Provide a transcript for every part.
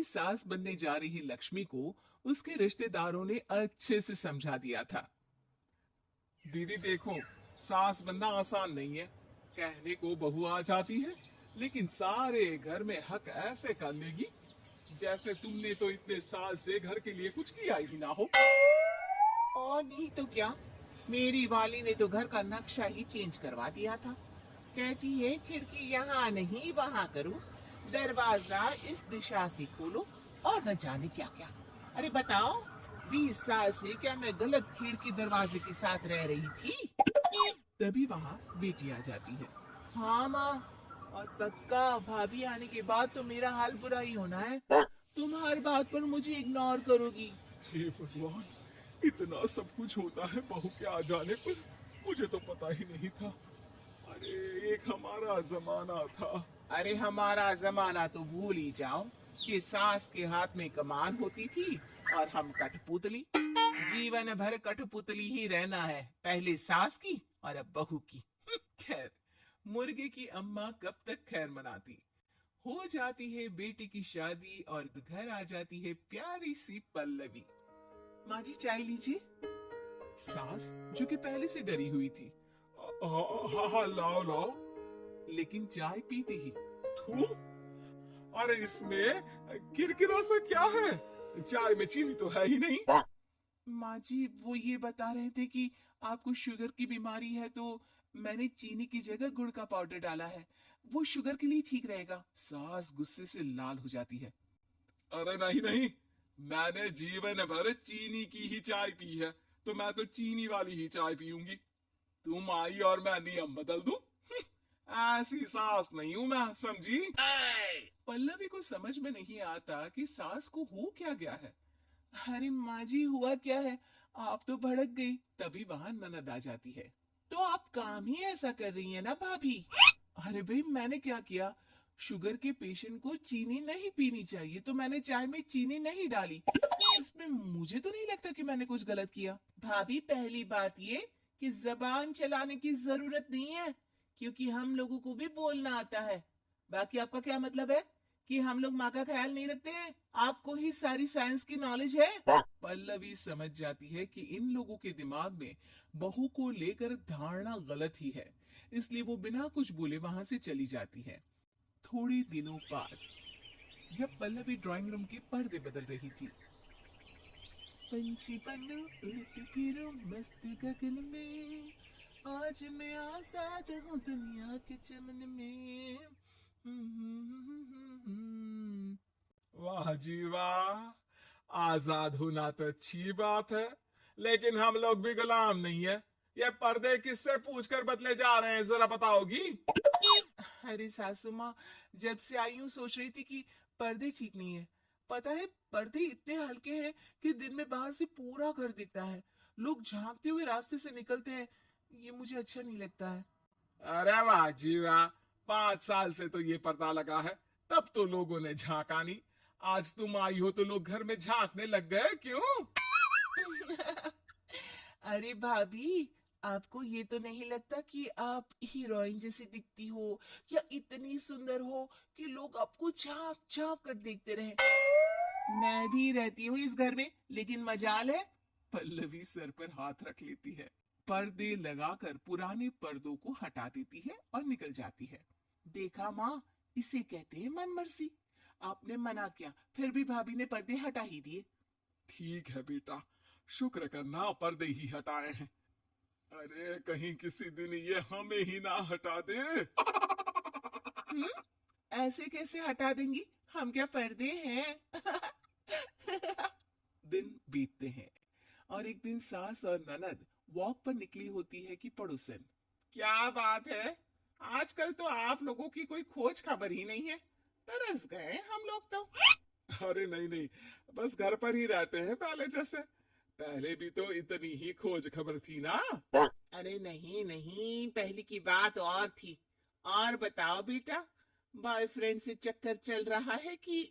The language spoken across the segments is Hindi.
सास बनने जा रही लक्ष्मी को उसके रिश्तेदारों ने अच्छे से समझा दिया था। दीदी देखो, सास बनना आसान नहीं है। कहने को बहू आ जाती है, लेकिन सारे घर में हक ऐसे कर लेगी जैसे तुमने तो इतने साल से घर के लिए कुछ किया ही ना हो। और नहीं तो क्या, मेरी वाली ने तो घर का नक्शा ही चेंज करवा दिया था। कहती है खिड़की यहाँ नहीं वहाँ करो, दरवाजा इस दिशा से खोलो, और न जाने क्या क्या। अरे बताओ, 20 साल से क्या मैं गलत खिड़की दरवाजे के साथ रह रही थी? तभी वहां बेटी आ जाती है। हाँ माँ, और पक्का भाभी आने के बाद तो मेरा हाल बुरा ही होना है। तुम हर बात पर मुझे इग्नोर करोगी। हे भगवान, इतना सब कुछ होता है बहू के आ जाने पर, मुझे तो पता ही नहीं था। अरे एक हमारा जमाना था। अरे हमारा जमाना तो भूल ही जाओ कि सास के हाथ में कमान होती थी और हम कठपुतली। जीवन भर कठपुतली ही रहना है, पहले सास की और अब बहू की। खैर, मुर्गे की अम्मा कब तक खैर मनाती। हो जाती है बेटी की शादी और घर आ जाती है प्यारी सी पल्लवी। माँ जी चाय लीजिए। सास, जो कि पहले से डरी हुई थी, हाँ हाँ, लाओ लाओ। लेकिन चाय पीते ही थू, अरे इसमें किरकिरा सा क्या है? चाय में चीनी तो है ही नहीं। माँ जी वो ये बता रहे थे कि आपको शुगर की बीमारी है, तो मैंने चीनी की जगह गुड़ का पाउडर डाला है, वो शुगर के लिए ठीक रहेगा। सास गुस्से से लाल हो जाती है। अरे नहीं नहीं, मैंने जीवन भर चीनी की ही चाय पी है, तो मैं तो चीनी वाली ही चाय पीऊंगी। तुम आई और मैं नियम बदल दूं? ऐसी सास नहीं हूं मैं, समझी? पल्लवी को समझ में नहीं आता कि सास को हो क्या गया है। अरे माँ जी हुआ क्या है, आप तो भड़क गई। तभी वहां ननद आ जाती है। तो आप काम ही ऐसा कर रही है ना भाभी? अरे भाई मैंने क्या किया? शुगर के पेशेंट को चीनी नहीं पीनी चाहिए, तो मैंने चाय में चीनी नहीं डाली। इसमें मुझे तो नहीं लगता कि मैंने कुछ गलत किया। भाभी पहली बात ये कि जबान चलाने की जरूरत नहीं है, क्योंकि हम लोगों को भी बोलना आता है। बाकी आपका क्या मतलब है कि हम लोग माँ का ख्याल नहीं रखते हैं? आपको ही सारी साइंस की नॉलेज है। पल्लवी समझ जाती है कि इन लोगों के दिमाग में बहू को लेकर धारणा गलत ही है, इसलिए वो बिना कुछ बोले वहां से चली जाती है। थोड़े दिनों बाद जब पल्लवी ड्राइंग रूम के पर्दे बदल रही थी, पंछी बनूं उड़ती फिरूं मस्त गगन में, आज मैं आजाद हूँ दुनिया के चमन में। वाह जी वाह, आजाद होना तो अच्छी बात है, लेकिन हम लोग भी गुलाम नहीं है। ये पर्दे किससे पूछकर बदले जा रहे हैं, जरा बताओगी? अरे सासू माँ, जब से आई हूँ सोच रही थी कि पर्दे ठीक नहीं है। पता है, पर्दे इतने हल्के हैं कि दिन में बाहर से पूरा घर दिखता है। लोग झांकते हुए रास्ते से निकलते हैं, ये मुझे अच्छा नहीं लगता है। अरे वाह जी वाह, 5 साल से तो ये पर्दा लगा है, तब तो लोगों ने झांका नहीं। आज तुम आई हो तो लोग घर में झांकने लग गए, क्यों? अरे भाभी, आपको ये तो नहीं लगता कि आप हीरोइन जैसी दिखती हो, या इतनी सुंदर हो कि लोग आपको झांक झांक कर देखते रहे? मैं भी रहती हूँ इस घर में, लेकिन मजाल है। पल्लवी सर पर हाथ रख लेती है, पर्दे लगाकर पुराने पर्दों को हटा देती है और निकल जाती है। देखा माँ, इसे कहते हैं मनमर्जी। आपने मना किया, फिर भी भाभी ने पर्दे हटा ही दिए। ठीक है बेटा, शुक्र करना पर्दे ही हटाए हैं। अरे कहीं किसी दिन ये हमें ही ना हटा दे। हम्म, ऐसे कैसे हटा देंगी? हम क्या पर्दे हैं? दिन बीतते हैं और एक दिन सास और ननद वॉक पर निकली होती है कि पड़ोसन। क्या बात है, आजकल तो आप लोगों की कोई खोज खबर ही नहीं है। तरस गए हम लोग तो। अरे नहीं नहीं, बस घर पर ही रहते हैं पहले जैसे। पहले भी तो इतनी ही खोज खबर थी ना। अरे नहीं नहीं, पहले की बात और थी। और बताओ बेटा, बॉयफ्रेंड से चक्कर चल रहा है कि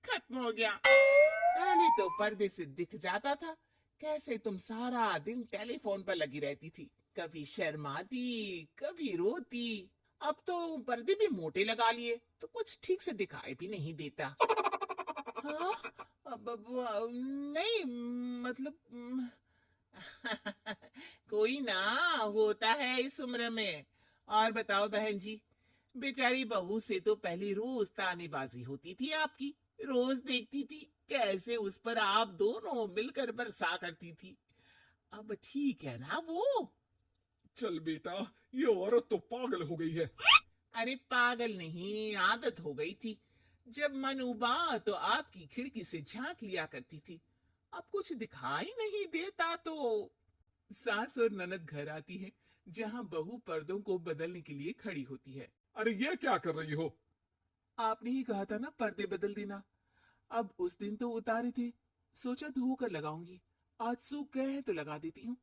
खत्म हो गया? पहले तो पर्दे से दिख जाता था कैसे तुम सारा दिन टेलीफोन पर लगी रहती थी, कभी शर्माती कभी रोती। अब तो पर्दे भी मोटे लगा लिए तो कुछ ठीक से दिखाई भी नहीं देता। नहीं, मतलब कोई ना, होता है इस उम्र में। और बताओ बहन जी, बेचारी बहू से तो पहले रोज तानेबाजी होती थी आपकी। रोज देखती थी कैसे उस पर आप दोनों मिलकर बरसा करती थी। अब ठीक है ना वो? चल बेटा, ये औरत तो पागल हो गई है। अरे पागल नहीं, आदत हो गई थी। जब मन उबा तो आपकी खिड़की से झांक लिया करती थी। अब कुछ दिखाई नहीं देता तो। सास और ननद घर आती है, जहाँ बहू पर्दों को बदलने के लिए खड़ी होती है। अरे ये क्या कर रही हो? आपने ही कहा था ना पर्दे बदल देना। अब उस दिन तो उतारे थे, सोचा धोकर लगाऊंगी। आज सूख गए हैं तो लगा देती हूँ।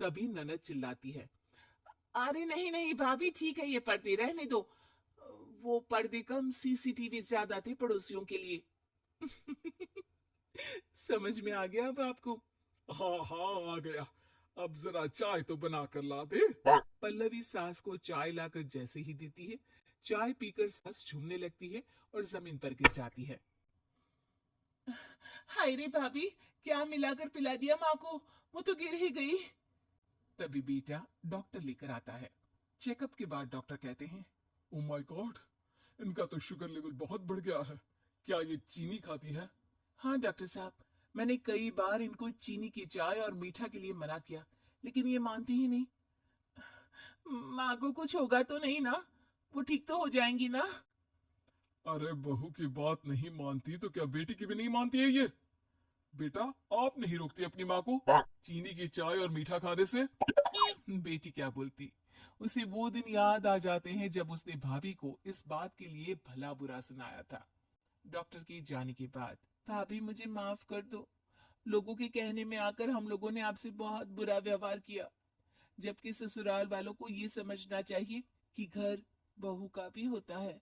तभी ननद चिल्लाती है। अरे नहीं नहीं भाभी, ठीक है, ये पर्दे रहने दो। वो पर्दे कम, सीसीटीवी ज्यादा थे पड़ोसियों के लिए। समझ में आ गया अब आपको? हाँ हाँ, आ गया। अब जरा चाय तो बना कर ला दे। पल्लवी सास को चाय लाकर जैसे ही देती है, चाय पीकर सास झूमने लगती है और जमीन पर गिर जाती है। हाय रे भाभी, क्या मिलाकर पिला दिया माँ को? वो तो गिर ही गई। तभी बेटा डॉक्टर लेकर आता है। चेकअप के बाद डॉक्टर कहते हैं, ओ माय गॉड, इनका तो शुगर लेवल बहुत बढ़ गया है। क्या ये चीनी खाती है? हाँ डॉक्टर साहब, मैंने कई बार इनको चीनी की चाय और मीठा के लिए मना किया, लेकिन ये मानती ही नहीं। माँ को कुछ होगा तो नहीं ना? वो ठीक तो हो जाएंगी ना? अरे बहू की बात नहीं मानती तो क्या बेटी की भी नहीं मानती है ये? बेटा, आप नहीं रोकती अपनी माँ को चीनी की चाय और मीठा खाने से? बेटी क्या बोलती, उसे वो दिन याद आ जाते हैं जब उसने भाभी को इस बात के लिए भला बुरा सुनाया था। डॉक्टर के जाने के बाद, भाभी मुझे माफ कर दो, लोगों के कहने में आकर हम लोगों ने आपसे बहुत बुरा व्यवहार किया, जबकि ससुराल वालों को ये समझना चाहिए कि घर बहू का भी होता है।